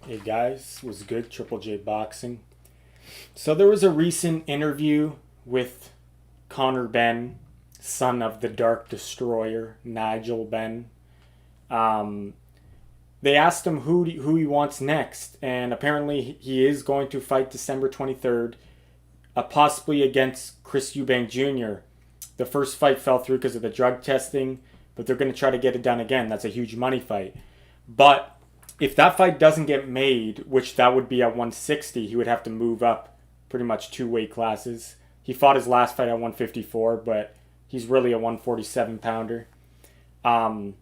Hey guys, was good, Triple J Boxing. So there was a recent interview with Conor Benn, son of the Dark Destroyer, Nigel Benn. Um, they asked him who he wants next, and apparently he is going to fight December 23rd, possibly against Chris Eubank Jr. The first fight fell through because of the drug testing, but they're going to try to get it done again. That's a huge money fight. But if that fight doesn't get made, which that would be at 160, he would have to move up pretty much two weight classes. He fought his last fight at 154, but he's really a 147 pounder. But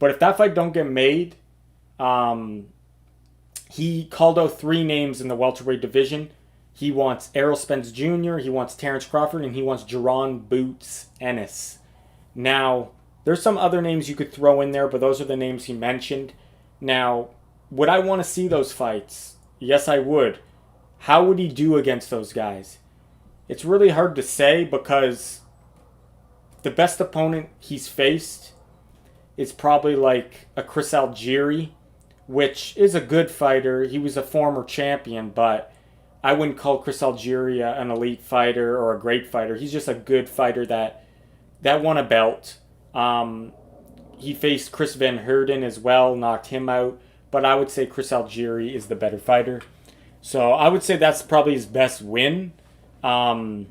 if that fight don't get made, he called out three names in the welterweight division. He wants Errol Spence Jr., he wants Terrence Crawford, and he wants Jaron Boots Ennis. Now, there's some other names you could throw in there, but those are the names he mentioned. Now, would I want to see those fights? Yes, I would. How would he do against those guys? It's really hard to say because the best opponent he's faced is probably like a Chris Algieri, which is a good fighter. He was a former champion, but I wouldn't call Chris Algieri an elite fighter or a great fighter. He's just a good fighter that won a belt. He faced Chris Van Heerden as well, knocked him out. But I would say Chris Algieri is the better fighter. So I would say that's probably his best win. But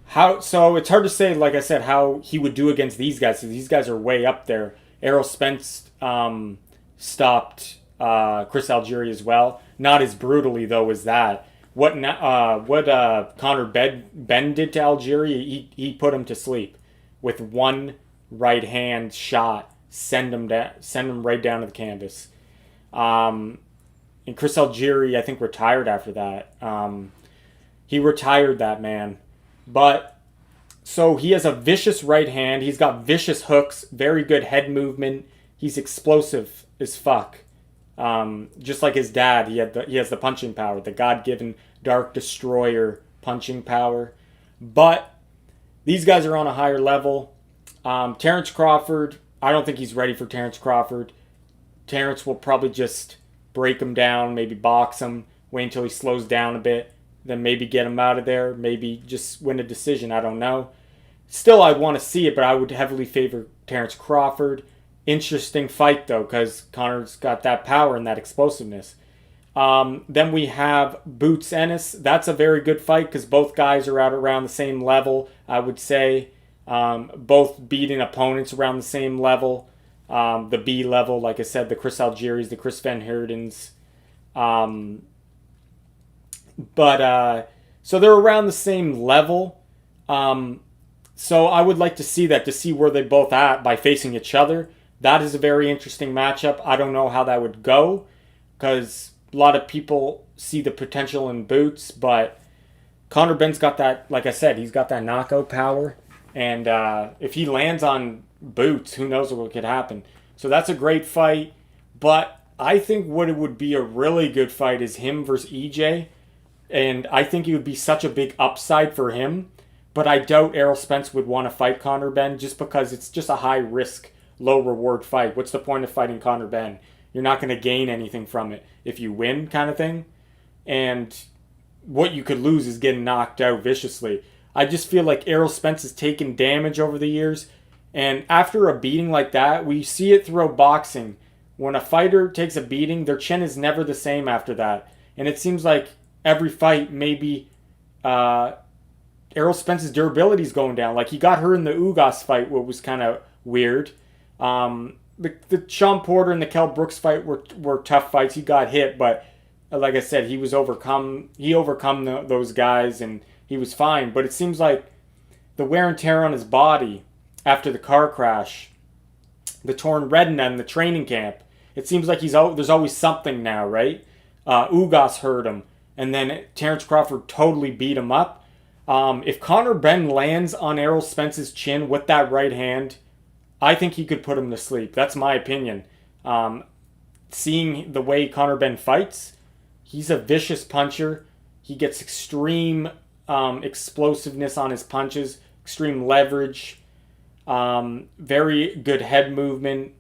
how? So it's hard to say, like I said, how he would do against these guys. These guys are way up there. Errol Spence stopped Chris Algieri as well. Not as brutally though as that. What Conor Benn did to Algieri, he put him to sleep with one right hand shot. Send him right down to the canvas. And Chris Algieri, I think, retired after that. He retired that man. But so he has a vicious right hand. He's got vicious hooks, very good head movement. He's explosive as fuck. Just like his dad, he has the punching power, the God-given Dark Destroyer punching power. But these guys are on a higher level. Terrence Crawford, I don't think he's ready for Terrence Crawford. Terrence will probably just break him down, maybe box him, wait until he slows down a bit, then maybe get him out of there, maybe just win a decision. I don't know. Still, I want to see it, but I would heavily favor Terrence Crawford. Interesting fight, though, because Conor's got that power and that explosiveness. Then we have Boots Ennis. That's a very good fight because both guys are out around the same level, I would say. Both beating opponents around the same level. The B level, like I said, the Chris Algieris, the Chris Van Heerdens. So they're around the same level. So I would like to see that, to see where they both at by facing each other. That is a very interesting matchup. I don't know how that would go because a lot of people see the potential in Boots, but Conor Benn's got that, like I said, he's got that knockout power. And if he lands on Boots, who knows what could happen. So that's a great fight. But I think what it would be a really good fight is him versus EJ. And I think it would be such a big upside for him. But I doubt Errol Spence would want to fight Conor Benn just because it's just a high risk, low reward fight. What's the point of fighting Conor Benn? You're not going to gain anything from it if you win, kind of thing. And what you could lose is getting knocked out viciously. I just feel like Errol Spence has taken damage over the years. And after a beating like that, we see it throughout boxing. When a fighter takes a beating, their chin is never the same after that. And it seems like every fight, maybe Errol Spence's durability is going down. Like he got hurt in the Ugas fight, what was kind of weird. The Sean Porter and the Kell Brooks fight were tough fights. He got hit, but like I said, he overcome those guys and he was fine. But it seems like the wear and tear on his body after the car crash, the torn retina in the training camp, it seems like there's always something now, right? Ugas hurt him, and then Terrence Crawford totally beat him up. If Conor Benn lands on Errol Spence's chin with that right hand, I think he could put him to sleep. That's my opinion. Seeing the way Conor Benn fights, he's a vicious puncher. He gets extreme explosiveness on his punches, extreme leverage, very good head movement.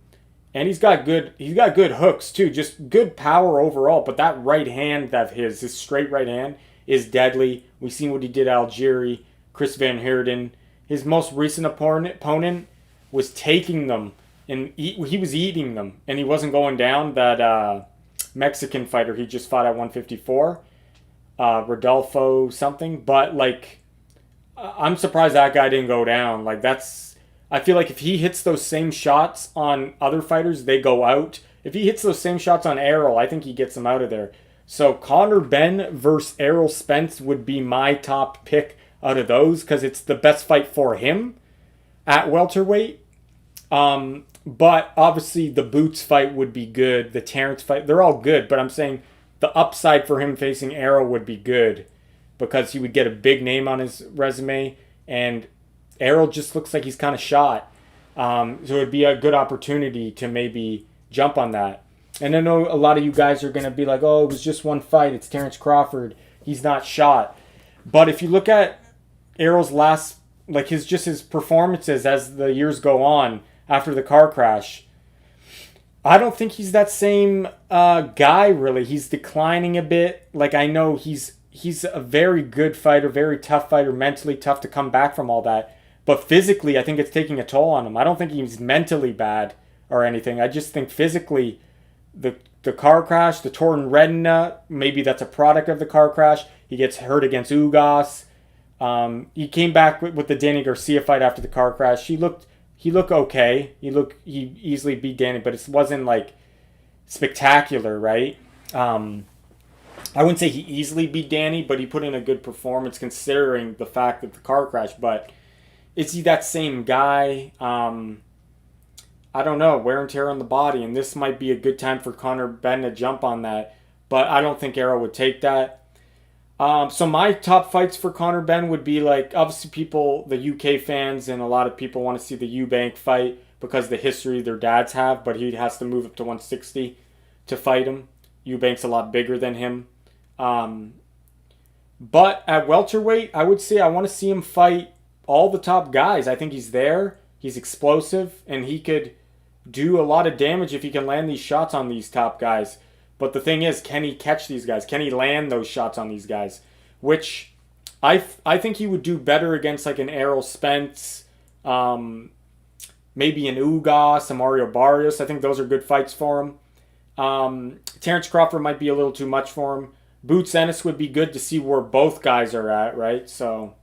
And he's got good hooks too, just good power overall. But that right hand of his straight right hand, is deadly. We've seen what he did at Algieri, Chris Van Heerden. His most recent opponent was taking them, and he was eating them, and he wasn't going down. That Mexican fighter he just fought at 154, Rodolfo something. But like, I'm surprised that guy didn't go down. Like that's, I feel like if he hits those same shots on other fighters, they go out. If he hits those same shots on Errol, I think he gets them out of there. So Conor Benn versus Errol Spence would be my top pick out of those because it's the best fight for him at welterweight. But obviously the Boots fight would be good. The Terrence fight, they're all good. But I'm saying the upside for him facing Errol would be good because he would get a big name on his resume, and Errol just looks like he's kind of shot. So it would be a good opportunity to maybe jump on that. And I know a lot of you guys are going to be like, oh, it was just one fight. It's Terrence Crawford. He's not shot. But if you look at Errol's last, like his performances as the years go on after the car crash, I don't think he's that same guy, really. He's declining a bit. Like, I know he's a very good fighter, very tough fighter, mentally tough to come back from all that. But physically, I think it's taking a toll on him. I don't think he's mentally bad or anything. I just think physically, the car crash, the torn retina, maybe that's a product of the car crash. He gets hurt against Ugas. He came back with the Danny Garcia fight after the car crash. He looked okay. He easily beat Danny, but it wasn't like spectacular, right? I wouldn't say he easily beat Danny, but he put in a good performance considering the fact that the car crash. But is he that same guy? I don't know. Wear and tear on the body, and this might be a good time for Conor Benn to jump on that. But I don't think Errol would take that. So my top fights for Conor Benn would be like, obviously people, the UK fans, and a lot of people want to see the Eubank fight because of the history their dads have, but he has to move up to 160 to fight him. Eubank's a lot bigger than him. But at welterweight, I would say I want to see him fight all the top guys. I think he's there. He's explosive, and he could do a lot of damage if he can land these shots on these top guys. But the thing is, can he catch these guys? Can he land those shots on these guys? Which I think he would do better against like an Errol Spence, maybe an Ugas, a Mario Barrios. I think those are good fights for him. Terrence Crawford might be a little too much for him. Boots Ennis would be good to see where both guys are at, right? So,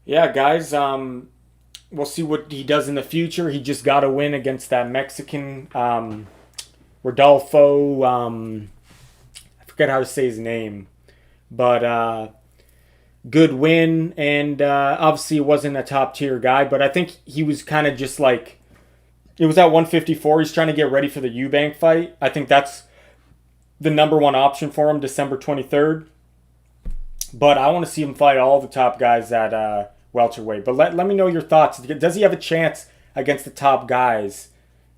yeah, guys, we'll see what he does in the future. He just got a win against that Mexican Rodolfo. I forget how to say his name, but good win. And obviously, it wasn't a top tier guy, but I think he was kind of just like, it was at 154. He's trying to get ready for the Eubank fight. I think that's the number one option for him, December 23rd. But I want to see him fight all the top guys at welterweight. But let me know your thoughts. Does he have a chance against the top guys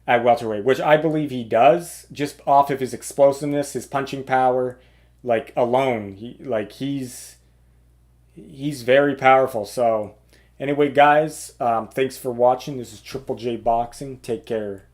at welterweight? Which I believe he does, just off of his explosiveness, his punching power, like alone. He's very powerful. So anyway, guys, thanks for watching. This is Triple J Boxing. Take care.